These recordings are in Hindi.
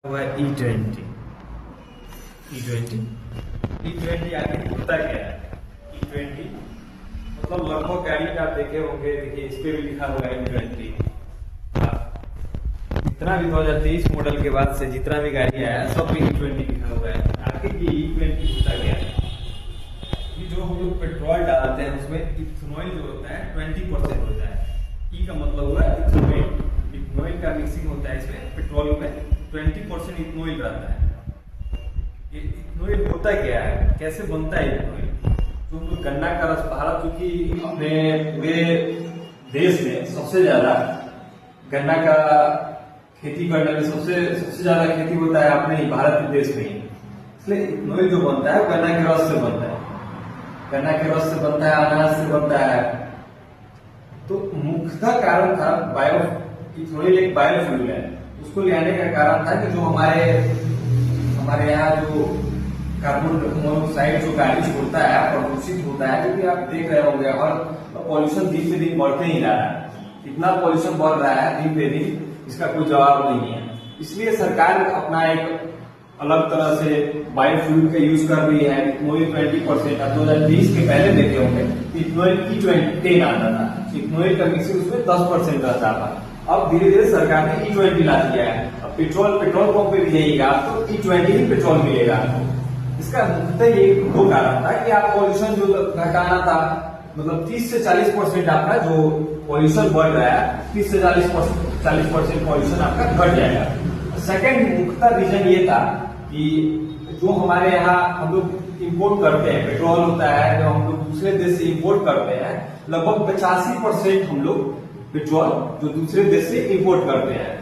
हुआ E20 E20 आगे होता क्या है। E20 मतलब लगभग गाड़ी का आप देखे होंगे, देखिए इस पे भी लिखा हुआ है E20। जितना भी 2023 मॉडल के बाद से जितना भी गाड़ी आया सब पे E20 लिखा हुआ है। आखिर ये E20 होता क्या है। ये जो हम लोग पेट्रोल डालते हैं उसमें इथेनॉल जो होता है 20% होता है। ई का मतलब हुआ इथेनॉल। इथेनॉल का मिक्सिंग होता है इसमें, पेट्रोल में 20% इथेनॉल रहता है। ये इथेनॉल होता क्या है, कैसे बनता है इथेनॉल। जो हम लोग गन्ना का रस, भारत चूंकि अपने पूरे देश में सबसे ज्यादा गन्ना का खेती करने में सबसे ज्यादा खेती होता है अपने भारत के देश में ही। इसलिए इथेनॉल जो बनता है गन्ना के रस से बनता है। गन्ना के रस से बनता है, अनाज से बनता है। तो मुख्यतः कारण था इथेनॉल एक बायोफ्यूल है। उसको ले आने का कारण था कि जो हमारे यहाँ जो कार्बन मोनोऑक्साइड जो गाड़ी छोड़ता है, प्रदूषित होता है, क्योंकि आप देख रहे होंगे और पॉल्यूशन दिन पे दिन बढ़ते ही जा रहा है। इतना पॉल्यूशन बढ़ रहा है दिन पे दिन, इसका कोई जवाब नहीं है। इसलिए सरकार अपना एक अलग तरह से बायोफ्यूल का यूज कर रही है। इथेनॉल 20%। 2020 के पहले देखे होंगे इथेनॉल E10 आता था, इथेनॉल का मिक्सिंग उसमें 10% रहता था। अब धीरे धीरे सरकार ने E20 ला दिया है। अब पेट्रोल पंप पे भी जाइएगा आपको E20 ही पेट्रोल मिलेगा आपको। इसका मुख्यतः ये दो कारण था कि आप पॉल्यूशन जो घटाना था, मतलब 30 से 40% आपका जो पॉल्यूशन बढ़ रहा है, 30 से 40% पॉल्यूशन आपका घट जाएगा। सेकेंड मुख्यतः रीजन ये था कि जो हमारे यहाँ हम लोग इम्पोर्ट करते हैं, पेट्रोल होता है जो हम लोग दूसरे देश से इम्पोर्ट करते हैं, लगभग 85% हम लोग पेट्रोल जो दूसरे देश से इम्पोर्ट करते हैं।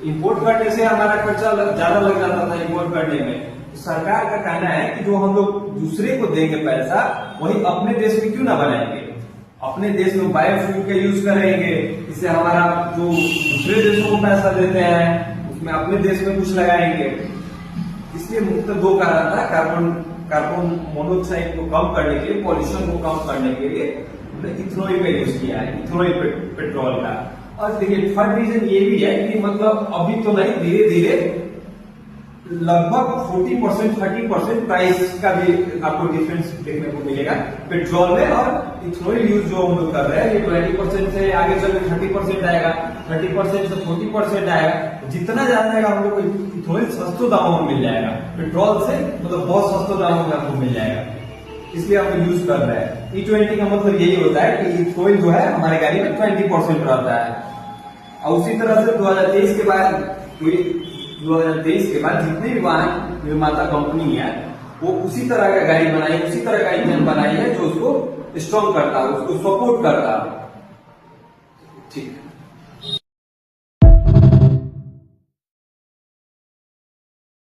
इम्पोर्ट करने से हमारा खर्चा ज्यादा लग जाता था इम्पोर्ट करने में। सरकार का कहना है कि जो हम लोग दूसरे को देंगे पैसा, वही अपने देश में क्यों ना बनाएंगे। अपने देश में बायोफ्यूल का यूज करेंगे, इससे हमारा जो दूसरे देशों को पैसा देते हैं उसमें अपने देश में कुछ लगाएंगे। इसलिए मुख्य दो कारण था, कार्बन मोनोऑक्साइड को कम करने के लिए, पॉल्यूशन को कम करने के लिए इथेनॉल का यूज किया है, इथेनॉल पेट्रोल का। और देखिए थर्ड रीजन ये भी है कि मतलब अभी तो नहीं, धीरे धीरे लगभग 40% प्राइस का भी आपको डिफरेंस देखने को मिलेगा पेट्रोल में। और इथेनॉल यूज जो हम लोग कर रहे हैं ये 20% से आगे चल के 30% आएगा, 30% से 40% आएगा। जितना ज्यादा आएगा हम लोग को इथेनॉल सस्ते दामों में मिल जाएगा, पेट्रोल से मतलब बहुत सस्ते दामों में आपको मिल जाएगा। इसलिए हम यूज कर रहे हैं। E20 का मतलब यही होता है कि इथेनॉल जो है हमारे गाड़ी में 20% रहता है। और उसी तरह से 2023 के बाद जितने भी वाहन निर्माता कंपनी है वो उसी तरह का गाड़ी बनाई, उसी तरह का इंजन बनाई है जो उसको स्ट्रॉन्ग करता है, उसको सपोर्ट करता है। ठीक है।